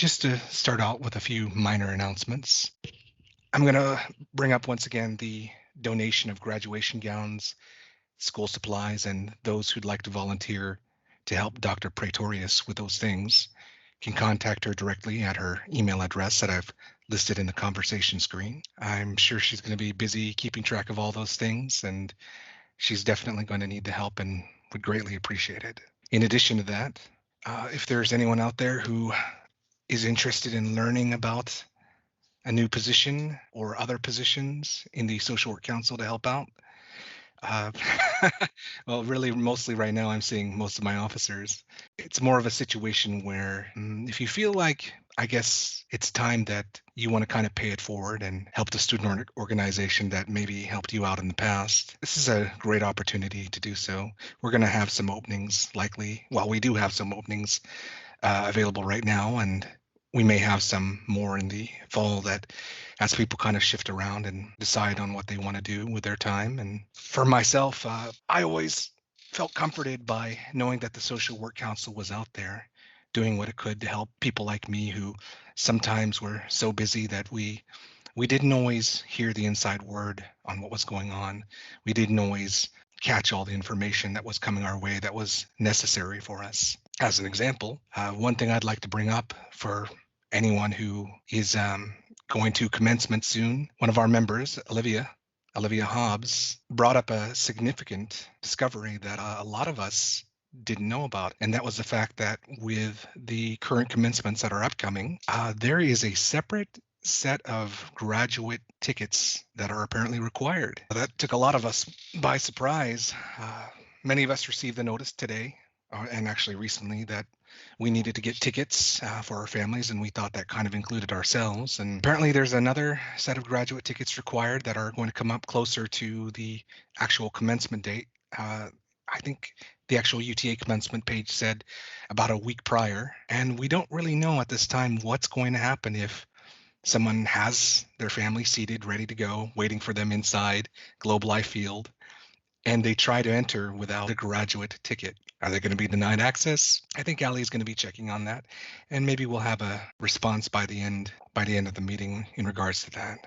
Just to start out with a few minor announcements, I'm going to bring up once again the donation of graduation gowns, school supplies, and those who'd like to volunteer to help Dr. Praetorius with those things can contact her directly at her email address that I've listed in the conversation screen. I'm sure she's going to be busy keeping track of all those things, and she's definitely going to need the help and would greatly appreciate it. In addition to that, if there's anyone out there who is interested in learning about a new position or other positions in the social work council to help out. Uh, well, really, mostly right now, I'm seeing most of my officers. It's more of a situation where if you feel like, I guess it's time that you want to kind of pay it forward and help the student organization that maybe helped you out in the past, this is a great opportunity to do so. We're going to have some openings likely. Well, we do have some openings available right now, and we may have some more in the fall that as people kind of shift around and decide on what they want to do with their time. And for myself, I always felt comforted by knowing that the Social Work Council was out there doing what it could to help people like me who sometimes were so busy that we didn't always hear the inside word on what was going on. We didn't always catch all the information that was coming our way that was necessary for us. As an example, one thing I'd like to bring up for anyone who is going to commencement soon, one of our members, Olivia Hobbs, brought up a significant discovery that a lot of us didn't know about, and that was the fact that with the current commencements that are upcoming, there is a separate set of graduate tickets that are apparently required. That took a lot of us by surprise. Many of us received the notice today, and actually recently, that we needed to get tickets for our families, and we thought that kind of included ourselves. And apparently there's another set of graduate tickets required that are going to come up closer to the actual commencement date. I think the actual UTA commencement page said about a week prior, and we don't really know at this time what's going to happen if someone has their family seated, ready to go, waiting for them inside Globe Life Field, and they try to enter without a graduate ticket. Are they going to be denied access? I think Ali is going to be checking on that, and maybe we'll have a response by the end of the meeting in regards to that.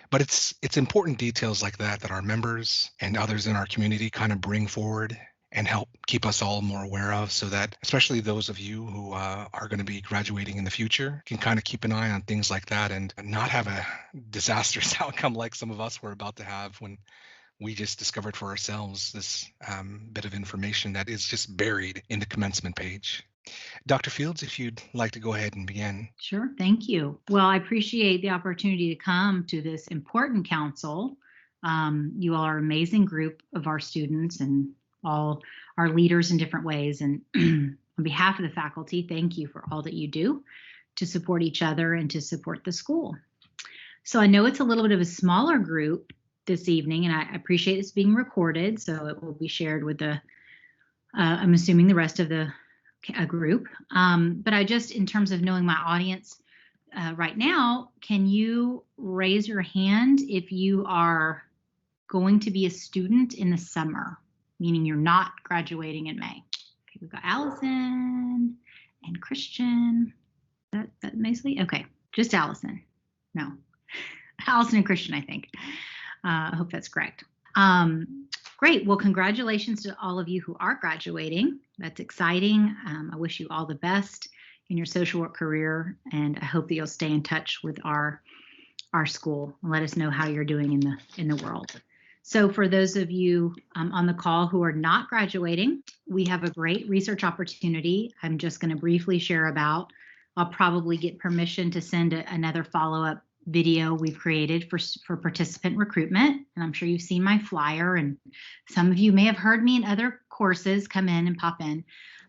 But it's important details like that that our members and others in our community kind of bring forward and help keep us all more aware of, so that especially those of you who are going to be graduating in the future can kind of keep an eye on things like that and not have a disastrous outcome like some of us were about to have when we just discovered for ourselves this bit of information that is just buried in the commencement page. Dr. Fields, if you'd like to go ahead and begin. Sure, thank you. Well, I appreciate the opportunity to come to this important council. You all are an amazing group of our students and all our leaders in different ways. And on behalf of the faculty, thank you for all that you do to support each other and to support the school. So I know it's a little bit of a smaller group this evening, and I appreciate it's being recorded, so it will be shared with I'm assuming the rest of the group. But I just, in terms of knowing my audience right now, can you raise your hand if you are going to be a student in the summer, meaning you're not graduating in May? Okay, we've got Allison and Christian. That Maisley? Okay, just Allison. No, Allison and Christian, I think. I hope that's correct. Great. Well, congratulations to all of you who are graduating. That's exciting. I wish you all the best in your social work career, and I hope that you'll stay in touch with our school and let us know how you're doing in the world. So for those of you on the call who are not graduating, we have a great research opportunity. I'm just going to briefly share about. I'll probably get permission to send another follow-up video we've created for participant recruitment. And I'm sure you've seen my flyer, and some of you may have heard me in other courses come in and pop in.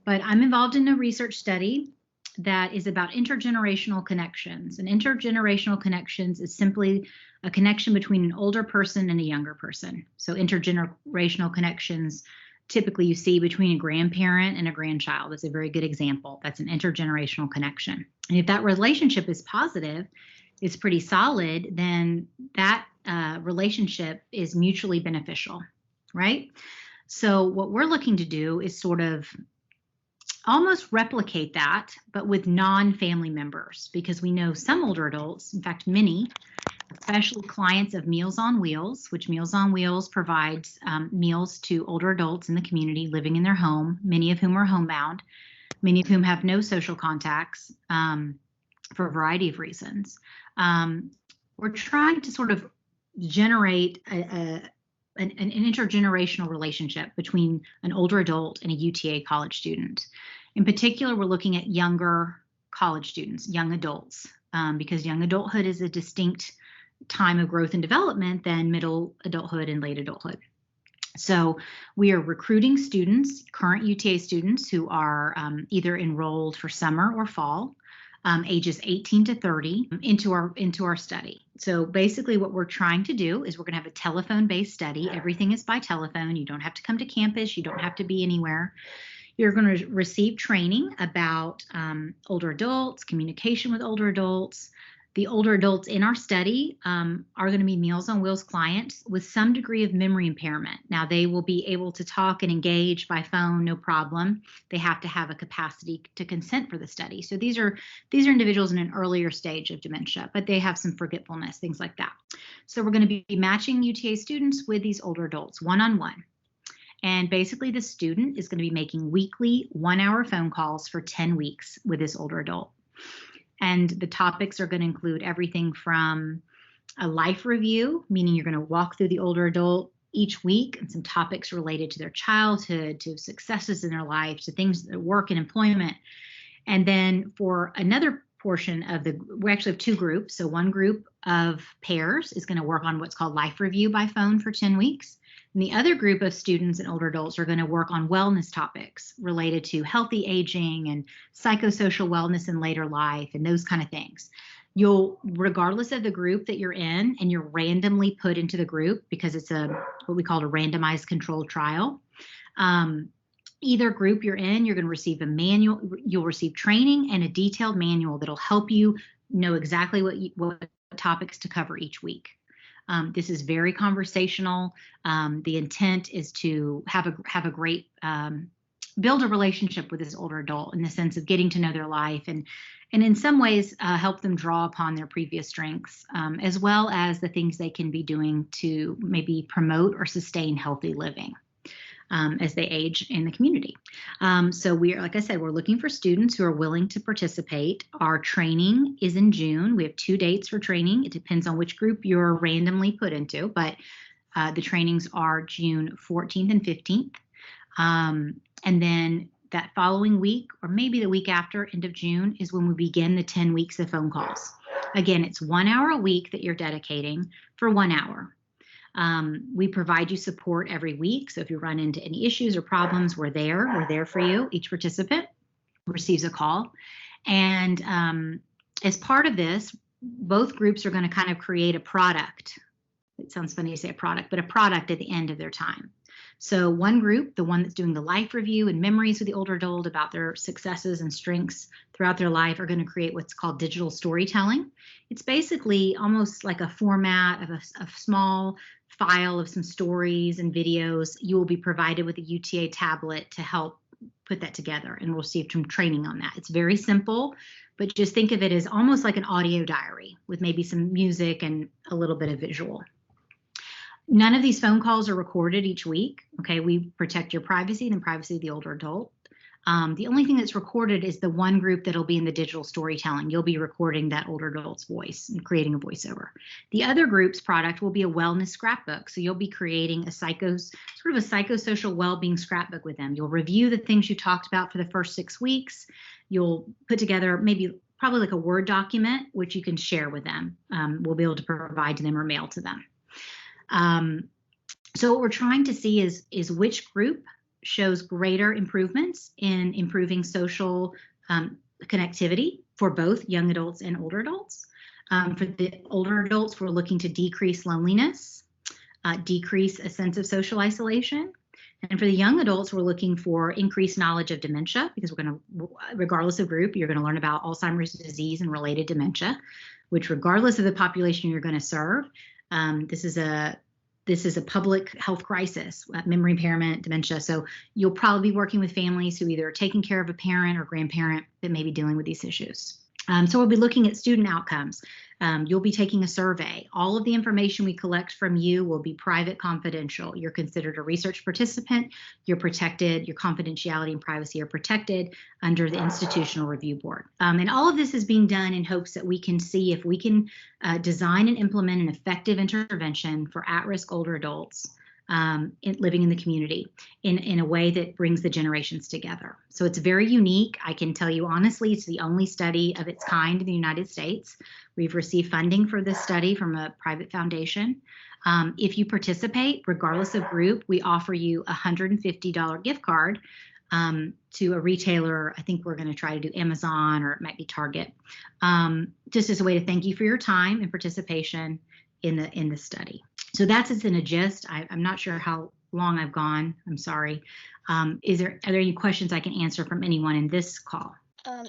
But I'm involved in a research study that is about intergenerational connections. And intergenerational connections is simply a connection between an older person and a younger person. So intergenerational connections typically you see between a grandparent and a grandchild. That's a very good example. That's an intergenerational connection. And if that relationship is positive, is pretty solid, then that relationship is mutually beneficial, right? So what we're looking to do is sort of almost replicate that, but with non-family members, because we know some older adults, in fact, many, especially clients of Meals on Wheels, which Meals on Wheels provides meals to older adults in the community living in their home, many of whom are homebound, many of whom have no social contacts for a variety of reasons. We're trying to sort of generate an intergenerational relationship between an older adult and a UTA college student. In particular, we're looking at younger college students, young adults, because young adulthood is a distinct time of growth and development than middle adulthood and late adulthood. So we are recruiting students, current UTA students who are either enrolled for summer or fall, ages 18 to 30, into our study. So basically what we're trying to do is we're going to have a telephone-based study. Everything is by telephone. You don't have to come to campus. You don't have to be anywhere. You're going to receive training about older adults, communication with older adults. The older adults in our study are going to be Meals on Wheels clients with some degree of memory impairment. Now, they will be able to talk and engage by phone, no problem. They have to have a capacity to consent for the study. So these are individuals in an earlier stage of dementia, but they have some forgetfulness, things like that. So we're going to be matching UTA students with these older adults one-on-one. And basically, the student is going to be making weekly 1-hour phone calls for 10 weeks with this older adult. And the topics are going to include everything from a life review, meaning you're going to walk through the older adult each week and some topics related to their childhood, to successes in their life, to things, work and employment. And then for another portion of we actually have two groups. So one group of pairs is going to work on what's called life review by phone for 10 weeks. And the other group of students and older adults are going to work on wellness topics related to healthy aging and psychosocial wellness in later life and those kind of things. You'll, regardless of the group that you're in, and you're randomly put into the group because it's what we call a randomized controlled trial. Either group you're in, you're going to receive a manual, you'll receive training and a detailed manual that'll help you know exactly what topics to cover each week. This is very conversational. The intent is to have a great, build a relationship with this older adult in the sense of getting to know their life and in some ways help them draw upon their previous strengths, as well as the things they can be doing to maybe promote or sustain healthy living as they age in the community. So like I said, we're looking for students who are willing to participate. Our training is in June. We have 2 dates for training. It depends on which group you're randomly put into, but the trainings are June 14th and 15th. And then that following week, or maybe the week after, end of June, is when we begin the 10 weeks of phone calls. Again, it's 1 hour a week that you're dedicating for 1 hour. We provide you support every week. So if you run into any issues or problems, we're there for you. Each participant receives a call. And as part of this, both groups are going to kind of create a product. It sounds funny to say a product, but a product at the end of their time. So one group, the one that's doing the life review and memories with the older adult about their successes and strengths throughout their life, are going to create what's called digital storytelling. It's basically almost like a format of a small file of some stories and videos. You will be provided with a UTA tablet to help put that together, and we'll receive some training on that. It's very simple, but just think of it as almost like an audio diary with maybe some music and a little bit of visual. None of these phone calls are recorded each week. Okay, we protect your privacy and the privacy of the older adult. The only thing that's recorded is the one group that'll be in the digital storytelling. You'll be recording that older adult's voice and creating a voiceover. The other group's product will be a wellness scrapbook. So you'll be creating a psychosocial well-being scrapbook with them. You'll review the things you talked about for the first 6 weeks. You'll put together probably like a Word document, which you can share with them. We'll be able to provide to them or mail to them. So what we're trying to see is which group shows greater improvements in improving social connectivity for both young adults and older adults. For the older adults, we're looking to decrease loneliness, decrease a sense of social isolation. And for the young adults, we're looking for increased knowledge of dementia, because we're going to, regardless of group, you're going to learn about Alzheimer's disease and related dementia, which regardless of the population you're going to serve, this is a This is a public health crisis, memory impairment, dementia. So you'll probably be working with families who either are taking care of a parent or grandparent that may be dealing with these issues. So we'll be looking at student outcomes. You'll be taking a survey. All of the information we collect from you will be private, confidential. You're considered a research participant. You're protected. Your confidentiality and privacy are protected under the Institutional Review Board. And all of this is being done in hopes that we can see if we can design and implement an effective intervention for at-risk older adults living in the community in a way that brings the generations together. So it's very unique. I can tell you honestly, it's the only study of its kind in the United States. We've received funding for this study from a private foundation. If you participate, regardless of group, we offer you a $150 gift card to a retailer. I think we're going to try to do Amazon, or it might be Target, just as a way to thank you for your time and participation in the study. So that's it in a gist. I'm not sure how long I've gone. I'm sorry. Are there any questions I can answer from anyone in this call?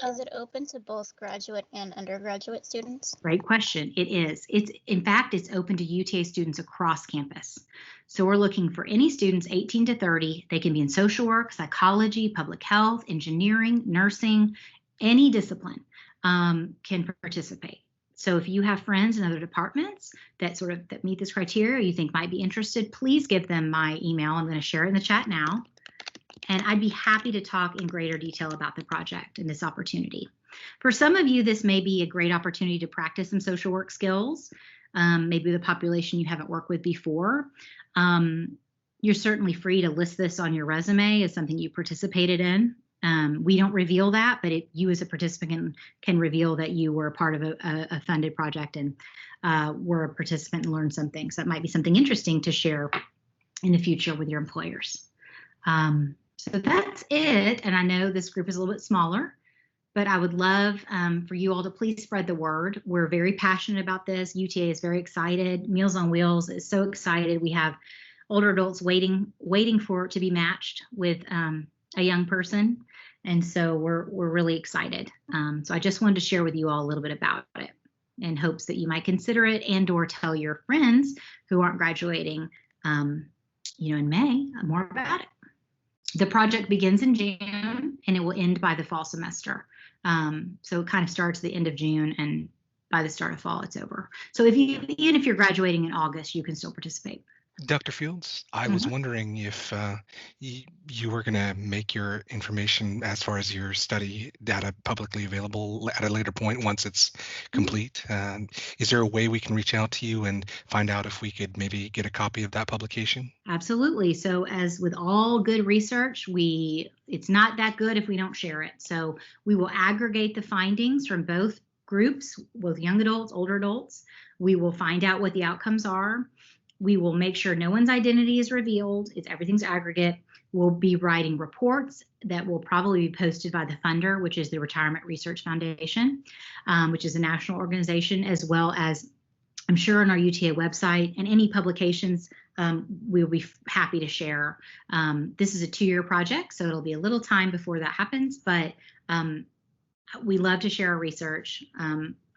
Is it open to both graduate and undergraduate students? Great question. It is. In fact, it's open to UTA students across campus. So we're looking for any students 18 to 30. They can be in social work, psychology, public health, engineering, nursing, any discipline can participate. So if you have friends in other departments that meet this criteria, you think might be interested, please give them my email. I'm going to share it in the chat now. And I'd be happy to talk in greater detail about the project and this opportunity. For some of you, this may be a great opportunity to practice some social work skills, maybe the population you haven't worked with before. You're certainly free to list this on your resume as something you participated in. We don't reveal that, but you as a participant can reveal that you were a part of a funded project and were a participant and learned something. So that might be something interesting to share in the future with your employers. So that's it. And I know this group is a little bit smaller, but I would love for you all to please spread the word. We're very passionate about this. UTA is very excited. Meals on Wheels is so excited. We have older adults waiting for it to be matched with a young person. And so we're really excited. So I just wanted to share with you all a little bit about it in hopes that you might consider it and or tell your friends who aren't graduating in May more about it. The project begins in June and it will end by the fall semester. So it kind of starts at the end of June, and by the start of fall, it's over. So even if you're graduating in August, you can still participate. Dr. Fields, I was wondering if you were going to make your information as far as your study data publicly available at a later point once it's complete. Is there a way we can reach out to you and find out if we could maybe get a copy of that publication? Absolutely. So as with all good research, it's not that good if we don't share it. So we will aggregate the findings from both groups, both young adults, older adults. We will find out what the outcomes are. We will make sure no one's identity is revealed. Everything's aggregate. We'll be writing reports that will probably be posted by the funder, which is the Retirement Research Foundation, which is a national organization, as well as, I'm sure, on our UTA website, and any publications we'll be happy to share. This is a 2-year project, so it'll be a little time before that happens, but we love to share our research.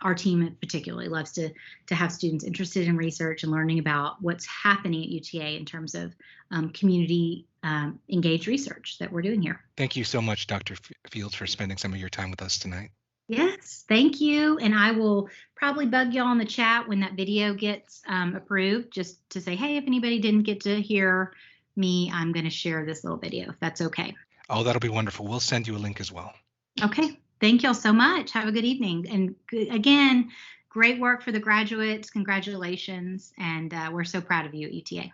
Our team particularly loves to have students interested in research and learning about what's happening at UTA in terms of community engaged research that we're doing here. Thank you so much, Dr. Fields, for spending some of your time with us tonight. Yes, thank you. And I will probably bug y'all in the chat when that video gets approved, just to say, hey, if anybody didn't get to hear me, I'm going to share this little video, if that's okay. Oh, that'll be wonderful. We'll send you a link as well. Okay. Thank y'all so much. Have a good evening. And again, great work for the graduates. Congratulations. And we're so proud of you at UTA.